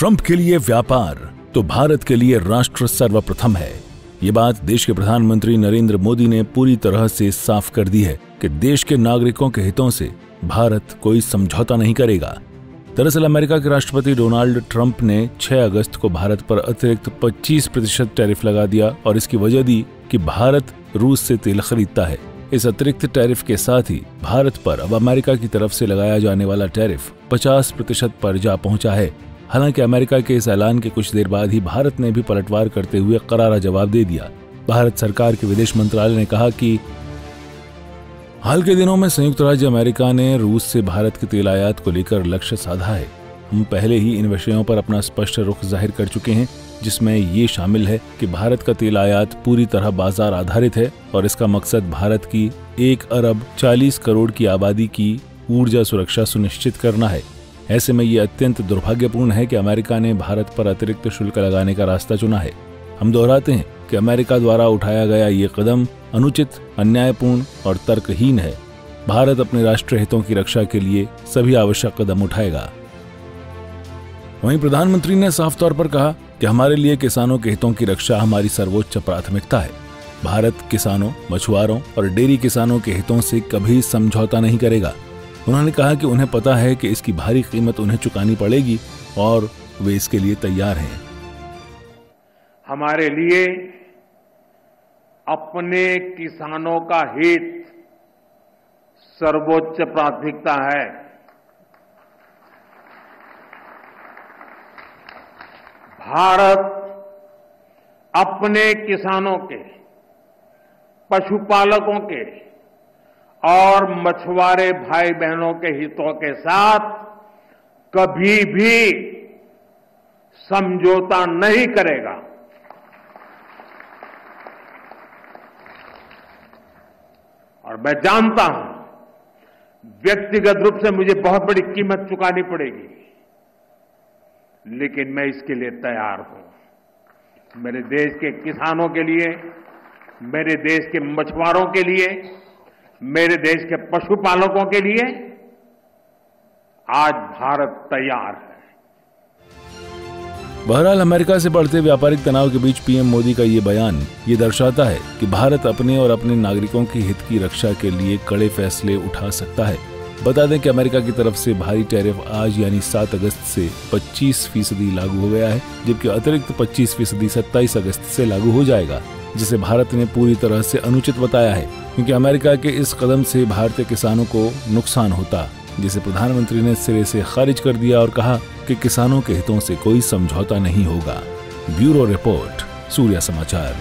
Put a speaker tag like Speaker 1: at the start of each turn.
Speaker 1: Trump के लिए व्यापार तो भारत के लिए राष्ट्र सर्वप्रथम है। ये बात देश के प्रधानमंत्री नरेंद्र मोदी ने पूरी तरह से साफ कर दी है कि देश के नागरिकों के हितों से भारत कोई समझौता नहीं करेगा। दरअसल अमेरिका के राष्ट्रपति डोनाल्ड ट्रंप ने 6 अगस्त को भारत पर अतिरिक्त 25% टैरिफ लगा दिया और इसकी वजह दी कि भारत रूस से तेल खरीदता है। इस अतिरिक्त टैरिफ के साथ ही भारत पर अब अमेरिका की तरफ से लगाया जाने वाला टैरिफ 50% पर जा पहुंचा है। हालांकि अमेरिका के इस ऐलान के कुछ देर बाद ही भारत ने भी पलटवार करते हुए करारा जवाब दे दिया। भारत सरकार के विदेश मंत्रालय ने कहा कि हाल के दिनों में संयुक्त राज्य अमेरिका ने रूस से भारत के तेल आयात को लेकर लक्ष्य साधा है। हम पहले ही इन विषयों पर अपना स्पष्ट रुख जाहिर कर चुके हैं, जिसमें ये शामिल है कि भारत का तेल आयात पूरी तरह बाजार आधारित है और इसका मकसद भारत की 1 अरब 40 करोड़ की आबादी की ऊर्जा सुरक्षा सुनिश्चित करना है। ऐसे में ये अत्यंत दुर्भाग्यपूर्ण है कि अमेरिका ने भारत पर अतिरिक्त शुल्क लगाने का रास्ता चुना है। हम दोहराते हैं कि अमेरिका द्वारा उठाया गया ये कदम अनुचित, अन्यायपूर्ण और तर्कहीन है। भारत अपने राष्ट्रीय हितों की रक्षा के लिए सभी आवश्यक कदम उठाएगा। वहीं प्रधानमंत्री ने साफ तौर पर कहा कि हमारे लिए किसानों के हितों की रक्षा हमारी सर्वोच्च प्राथमिकता है। भारत किसानों, मछुआरों और डेयरी किसानों के हितों से कभी समझौता नहीं करेगा। उन्होंने कहा कि उन्हें पता है कि इसकी भारी कीमत उन्हें चुकानी पड़ेगी और वे इसके लिए तैयार हैं।
Speaker 2: हमारे लिए अपने किसानों का हित सर्वोच्च प्राथमिकता है। भारत अपने किसानों के, पशुपालकों के और मछुआरे भाई बहनों के हितों के साथ कभी भी समझौता नहीं करेगा। और मैं जानता हूं व्यक्तिगत रूप से मुझे बहुत बड़ी कीमत चुकानी पड़ेगी, लेकिन मैं इसके लिए तैयार हूं। मेरे देश के किसानों के लिए, मेरे देश के मछुआरों के लिए, मेरे देश के पशुपालकों के लिए आज भारत तैयार है।
Speaker 1: बहरहाल अमेरिका से बढ़ते व्यापारिक तनाव के बीच पीएम मोदी का ये बयान ये दर्शाता है कि भारत अपने और अपने नागरिकों के हित की रक्षा के लिए कड़े फैसले उठा सकता है। बता दें कि अमेरिका की तरफ से भारी टैरिफ आज यानी 7 अगस्त से 25% लागू हो गया है, जबकि अतिरिक्त 25% 27 अगस्त से लागू हो जाएगा, जिसे भारत ने पूरी तरह से अनुचित बताया है, क्योंकि अमेरिका के इस कदम से भारतीय किसानों को नुकसान होता, जिसे प्रधानमंत्री ने सिरे से खारिज कर दिया और कहा कि किसानों के हितों से कोई समझौता नहीं होगा। ब्यूरो रिपोर्ट, सूर्या समाचार।